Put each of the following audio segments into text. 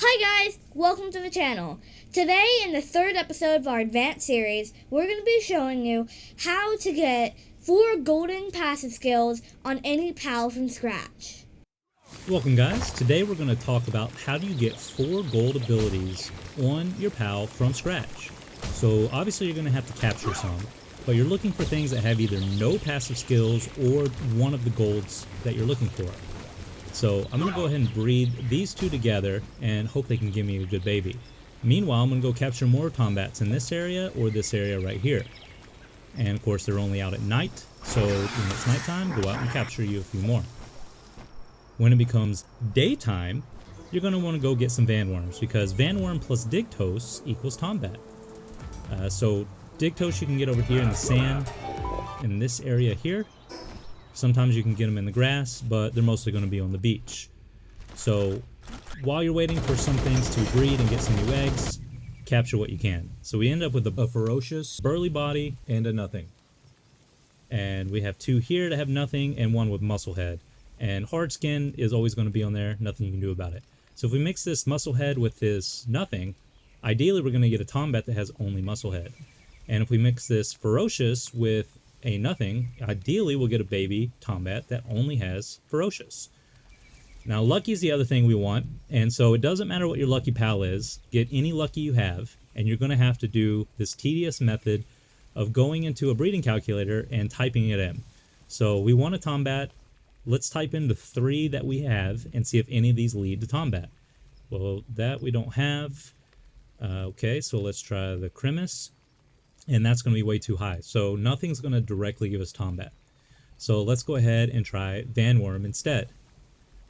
Hi guys, welcome to the channel. Today in the third episode of our advanced series, we're going to be showing you how to get 4 golden passive skills on any PAL from scratch. Welcome guys, today we're going to talk about how do you get 4 gold abilities on your PAL from scratch. So obviously you're going to have to capture some, but you're looking for things that have either no passive skills or one of the golds that you're looking for. So I'm going to go ahead and breed these two together and hope they can give me a good baby. Meanwhile, I'm going to go capture more tombats in this area or this area right here. And of course they're only out at night, so when it's nighttime, go out and capture you a few more. When it becomes daytime, you're going to want to go get some Vanworms, because Vanworm plus Digtos equals Tombat. So Digtos you can get over here in the sand, in this area here. Sometimes you can get them in the grass, but they're mostly going to be on the beach. So while you're waiting for some things to breed and get some new eggs, capture what you can. So we end up with a ferocious, burly body, and a nothing. And we have 2 here that have nothing, and 1 with muscle head. And hard skin is always going to be on there, nothing you can do about it. So if we mix this muscle head with this nothing, ideally we're going to get a Tombat that has only muscle head. And if we mix this ferocious with a nothing, ideally we'll get a baby Tombat that only has ferocious. Now lucky is the other thing we want, and so it doesn't matter what your lucky PAL is, get any lucky you have, and you're going to have to do this tedious method of going into a breeding calculator and typing it in. So we want a Tombat. Let's type in the 3 that we have and see if any of these lead to Tombat. Well, that we don't have. Okay, so let's try the Crimis. And that's going to be way too high. So nothing's going to directly give us Tombat. So let's go ahead and try Vanworm instead.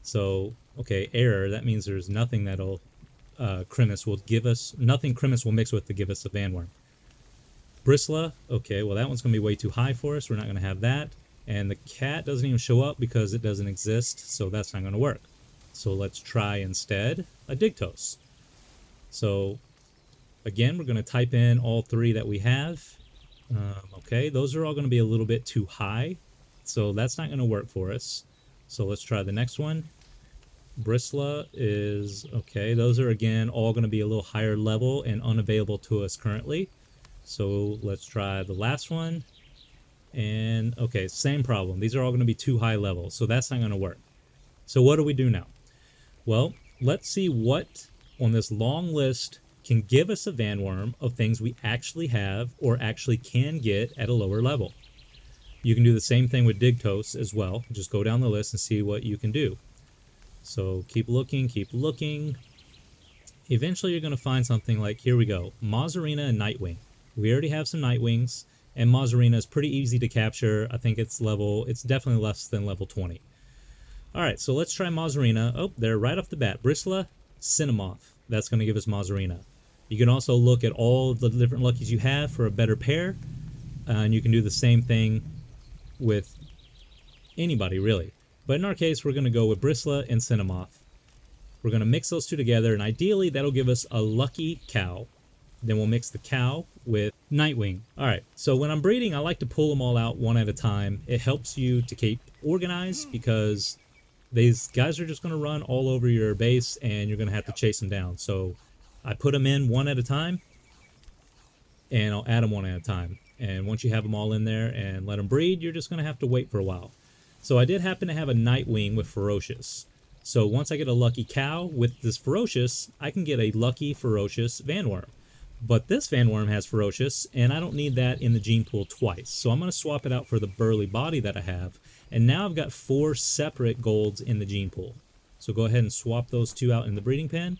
So, okay, error. That means there's nothing that'll Crimis will give us. Nothing Crimis will mix with to give us a Vanworm. Bristla. Okay, well that one's going to be way too high for us. We're not going to have that. And the cat doesn't even show up because it doesn't exist. So that's not going to work. So let's try instead a Digtos. So again, we're going to type in all 3 that we have. Okay, those are all going to be a little bit too high, so that's not going to work for us. So let's try the next one. Bristla is, okay, those are again all going to be a little higher level and unavailable to us currently. So let's try the last one. And okay, same problem. These are all going to be too high level, so that's not going to work. So what do we do now? Well, let's see what on this long list can give us a Vanworm of things we actually have or actually can get at a lower level. You can do the same thing with Digtos as well. Just go down the list and see what you can do. So keep looking, keep looking. Eventually you're going to find something like, here we go, Mazzarina and Nightwing. We already have some Nightwings, and Mazzarina is pretty easy to capture. I think it's definitely less than level 20. Alright, so let's try Mazzarina. Oh, they're right off the bat. Bristla, Cinnamoth. That's going to give us Mazzarina. You can also look at all the different luckies you have for a better pair, and you can do the same thing with anybody really. But in our case, we're going to go with Bristla and Cinnamoth. We're going to mix those 2 together, and ideally that'll give us a lucky cow. Then we'll mix the cow with Nightwing. Alright, so when I'm breeding, I like to pull them all out one at a time. It helps you to keep organized because these guys are just going to run all over your base and you're going to have to chase them down. So I put them in one at a time, and I'll add them one at a time. And once you have them all in there and let them breed, you're just going to have to wait for a while. So I did happen to have a Nightwing with Ferocious. So once I get a lucky cow with this Ferocious, I can get a lucky Ferocious Vanworm. But this Vanworm has Ferocious, and I don't need that in the gene pool twice. So I'm going to swap it out for the burly body that I have. And now I've got 4 separate golds in the gene pool. So go ahead and swap those 2 out in the breeding pen.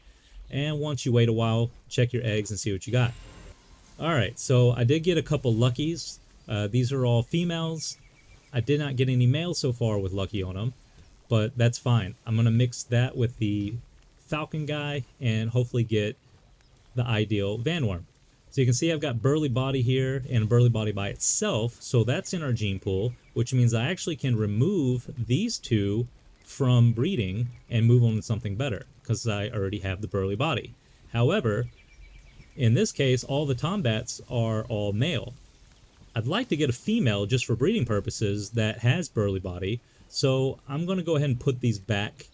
And once you wait a while, check your eggs and see what you got. Alright, so I did get a couple luckies. These are all females. I did not get any males so far with lucky on them, but that's fine. I'm going to mix that with the falcon guy and hopefully get the ideal Vanworm. So you can see I've got burly body here and a burly body by itself, so that's in our gene pool, which means I actually can remove these 2 from breeding and move on to something better, because I already have the burly body. However, in this case, all the Tombats are all male. I'd like to get a female just for breeding purposes that has burly body, so I'm going to go ahead and put these back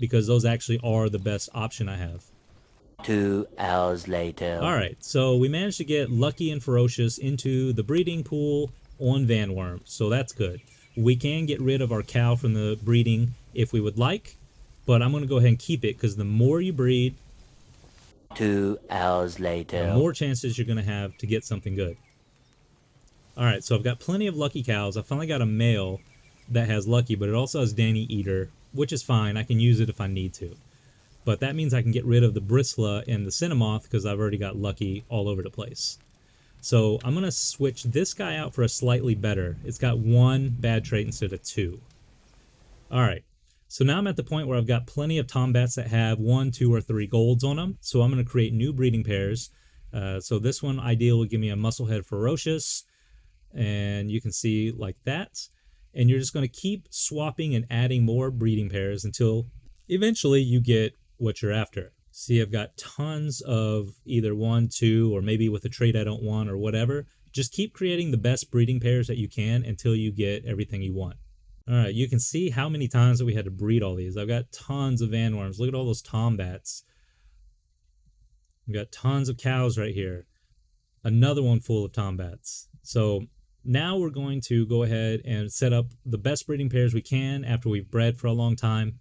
because those actually are the best option I have. 2 hours later. Alright, so we managed to get Lucky and Ferocious into the breeding pool on Vanworm, so that's good. We can get rid of our cow from the breeding if we would like, but I'm going to go ahead and keep it because the more you breed, 2 hours later. the more chances you're going to have to get something good. Alright, so I've got plenty of Lucky cows. I finally got a male that has Lucky, but it also has Danny Eater, which is fine. I can use it if I need to. But that means I can get rid of the Bristla and the Cinnamoth because I've already got Lucky all over the place. So I'm going to switch this guy out for a slightly better. It's got 1 bad trait instead of 2. Alright, so now I'm at the point where I've got plenty of Tombats that have 1, 2, or 3 golds on them. So I'm going to create new breeding pairs. So this one ideal will give me a Musclehead Ferocious. And you can see like that. And you're just going to keep swapping and adding more breeding pairs until eventually you get what you're after. See, I've got tons of either 1, 2, or maybe with a trait I don't want or whatever. Just keep creating the best breeding pairs that you can until you get everything you want. Alright, you can see how many times that we had to breed all these. I've got tons of Vanworms. Look at all those Tombats. We've got tons of cows right here. Another one full of Tombats. So now we're going to go ahead and set up the best breeding pairs we can after we've bred for a long time.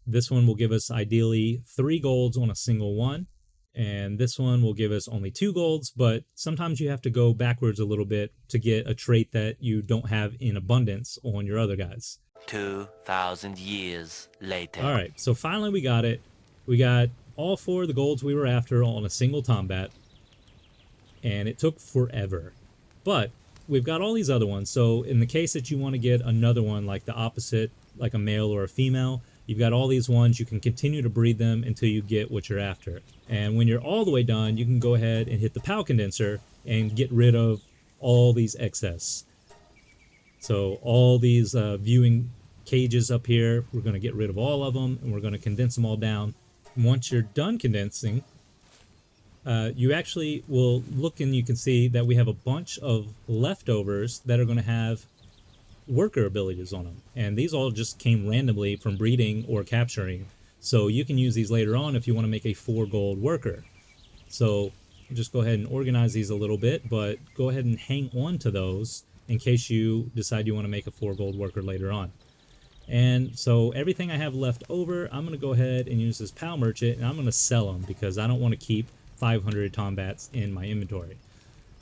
This one will give us ideally 3 golds on a single one. And this one will give us only 2 golds, but sometimes you have to go backwards a little bit to get a trait that you don't have in abundance on your other guys. 2,000 years later. Alright, so finally we got it. We got all 4 of the golds we were after on a single Tombat. And it took forever. But we've got all these other ones, so in the case that you want to get another one like the opposite, like a male or a female, you've got all these ones. You can continue to breed them until you get what you're after. And when you're all the way done, you can go ahead and hit the PAL condenser and get rid of all these excess. So all these viewing cages up here, we're going to get rid of all of them, and we're going to condense them all down. And once you're done condensing, you actually will look and you can see that we have a bunch of leftovers that are going to have worker abilities on them. And these all just came randomly from breeding or capturing. So you can use these later on if you want to make a 4 gold worker. So just go ahead and organize these a little bit, but go ahead and hang on to those in case you decide you want to make a 4 gold worker later on. And so everything I have left over, I'm going to go ahead and use this PAL merchant, and I'm going to sell them because I don't want to keep 500 Tombats in my inventory.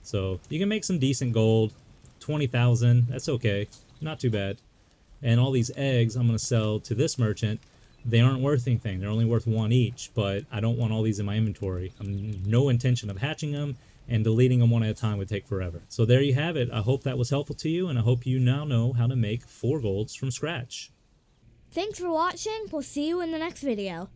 So you can make some decent gold, 20,000, that's okay, not too bad. And all these eggs I'm going to sell to this merchant. They aren't worth anything, they're only worth 1 each, but I don't want all these in my inventory. I'm no intention of hatching them, and deleting them one at a time would take forever. So there you have it. I hope that was helpful to you, and I hope you now know how to make 4 golds from scratch. Thanks for watching. We'll see you in the next video.